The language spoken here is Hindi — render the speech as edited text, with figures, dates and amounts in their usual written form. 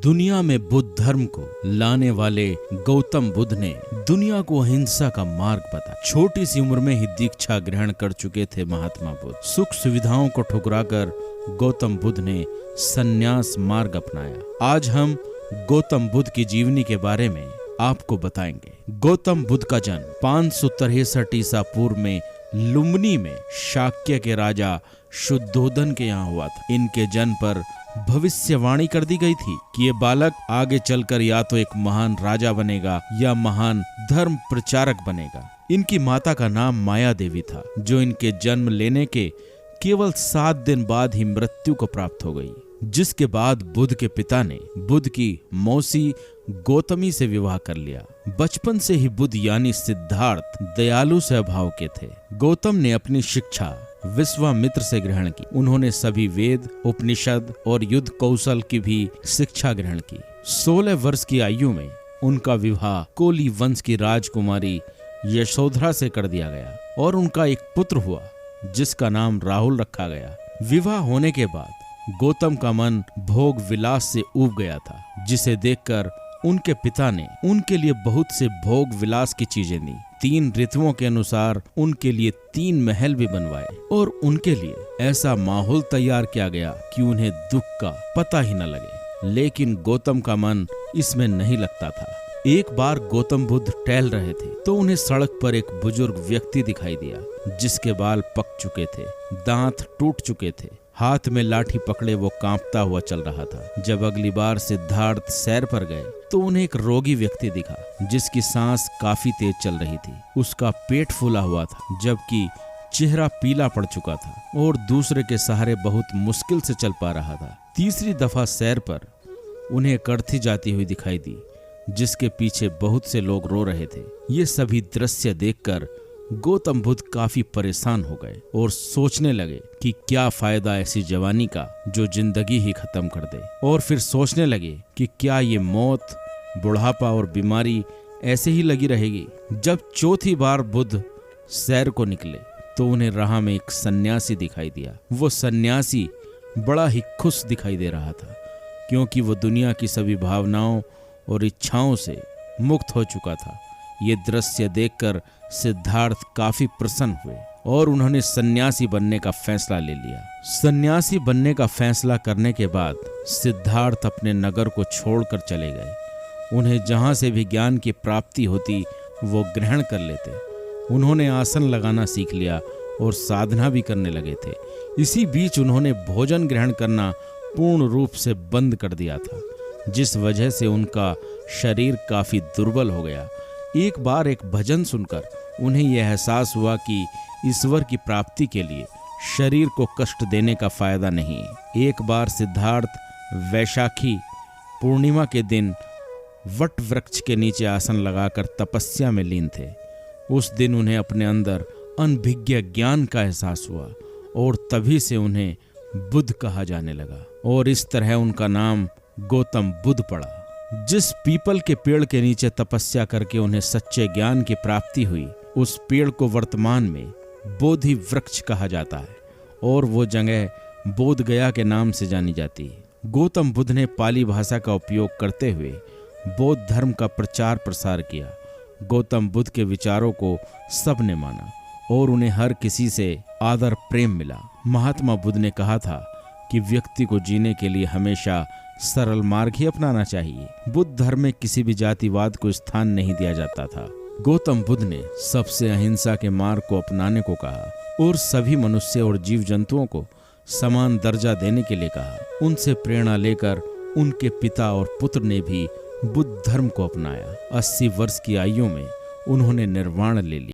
दुनिया में बुद्ध धर्म को लाने वाले गौतम बुद्ध ने दुनिया को अहिंसा का मार्ग बताया। छोटी सी उम्र में ही दीक्षा ग्रहण कर चुके थे महात्मा बुद्ध। सुख सुविधाओं को ठुकराकर गौतम बुद्ध ने संन्यास मार्ग अपनाया। आज हम गौतम बुद्ध की जीवनी के बारे में आपको बताएंगे। गौतम बुद्ध का जन्म 563 ईसा पूर्व में लुम्बिनी में शाक्य के राजा शुद्धोधन के यहाँ हुआ था। इनके जन्म पर भविष्यवाणी कर दी गई थी कि ये बालक आगे चलकर या तो एक महान राजा बनेगा या महान धर्म प्रचारक बनेगा। इनकी माता का नाम माया देवी था, जो इनके जन्म लेने के केवल 7 दिन बाद ही मृत्यु को प्राप्त हो गई। जिसके बाद बुद्ध के पिता ने बुद्ध की मौसी गौतमी से विवाह कर लिया। बचपन से ही बुद्ध यानी सिद्धार्थ दयालु स्वभाव के थे। गौतम ने अपनी शिक्षा विश्वामित्र से ग्रहण की। उन्होंने सभी वेद, उपनिषद और युद्ध कौशल की भी शिक्षा ग्रहण की। 16 वर्ष की आयु में उनका विवाह कोली वंश की राजकुमारी यशोधरा से कर दिया गया और उनका एक पुत्र हुआ जिसका नाम राहुल रखा गया। विवाह होने के बाद गौतम का मन भोग विलास से ऊब गया था, जिसे देखकर उनके पिता ने उनके लिए बहुत से भोग विलास की चीजें दी। 3 ऋतुओं के अनुसार उनके लिए 3 महल भी बनवाए और उनके लिए ऐसा माहौल तैयार किया गया कि उन्हें दुख का पता ही न लगे। लेकिन गौतम का मन इसमें नहीं लगता था। एक बार गौतम बुद्ध टहल रहे थे तो उन्हें सड़क पर एक बुजुर्ग व्यक्ति दिखाई दिया, जिसके बाल पक चुके थे, दांत टूट चुके थे, हाथ में लाठी पकड़े वो कांपता हुआ चल रहा था। जब अगली बार सिद्धार्थ सैर पर गए तो उन्हें एक रोगी व्यक्ति दिखा, जिसकी सांस काफी तेज चल रही थी। उसका पेट फूला हुआ था, जबकि चेहरा पीला पड़ चुका था और दूसरे के सहारे बहुत मुश्किल से चल पा रहा था। तीसरी दफा सैर पर उन्हें एक अर्थी जाती हुई दिखाई दी, जिसके पीछे बहुत से लोग रो रहे थे। ये सभी दृश्य देखकर गौतम बुद्ध काफी परेशान हो गए और सोचने लगे कि क्या फायदा ऐसी जवानी का जो जिंदगी ही खत्म कर दे। और फिर सोचने लगे कि क्या ये मौत, बुढ़ापा और बीमारी ऐसे ही लगी रहेगी। जब चौथी बार बुद्ध सैर को निकले तो उन्हें राह में एक सन्यासी दिखाई दिया। वो सन्यासी बड़ा ही खुश दिखाई दे रहा था, क्योंकि वो दुनिया की सभी भावनाओं और इच्छाओं से मुक्त हो चुका था। ये दृश्य देखकर सिद्धार्थ काफी प्रसन्न हुए और उन्होंने सन्यासी बनने का फैसला ले लिया। सन्यासी बनने का फैसला करने के बाद सिद्धार्थ अपने नगर को छोड़कर चले गए। उन्हें जहां से भी ज्ञान की प्राप्ति होती वो ग्रहण कर लेते। उन्होंने आसन लगाना सीख लिया और साधना भी करने लगे थे। इसी बीच उन्होंने भोजन ग्रहण करना पूर्ण रूप से बंद कर दिया था, जिस वजह से उनका शरीर काफी दुर्बल हो गया। एक बार एक भजन सुनकर उन्हें यह एहसास हुआ कि ईश्वर की प्राप्ति के लिए शरीर को कष्ट देने का फायदा नहीं। एक बार सिद्धार्थ वैशाखी पूर्णिमा के दिन वट वृक्ष के नीचे आसन लगाकर तपस्या में लीन थे। उस दिन उन्हें अपने अंदर अनभिज्ञ ज्ञान का एहसास हुआ और तभी से उन्हें बुद्ध कहा जाने लगा और इस तरह उनका नाम गौतम बुद्ध पड़ा। जिस पीपल के पेड़ के नीचे तपस्या करके उन्हें सच्चे ज्ञान की प्राप्ति हुई, उस पेड़ को वर्तमान में बोधि वृक्ष कहा जाता है और वो जगह बोध गया के नाम से जानी जाती है। गौतम बुद्ध ने पाली भाषा का उपयोग करते हुए बौद्ध धर्म का प्रचार प्रसार किया। गौतम बुद्ध के विचारों को सबने माना और उन्हें हर किसी से आदर प्रेम मिला। महात्मा बुद्ध ने कहा था कि व्यक्ति को जीने के लिए हमेशा सरल मार्ग ही अपनाना चाहिए। बुद्ध धर्म में किसी भी जातिवाद को स्थान नहीं दिया जाता था। गौतम बुद्ध ने सबसे अहिंसा के मार्ग को अपनाने को कहा और सभी मनुष्य और जीव जंतुओं को समान दर्जा देने के लिए कहा। उनसे प्रेरणा लेकर उनके पिता और पुत्र ने भी बुद्ध धर्म को अपनाया। 80 वर्ष की आयु में उन्होंने निर्वाण ले लिया।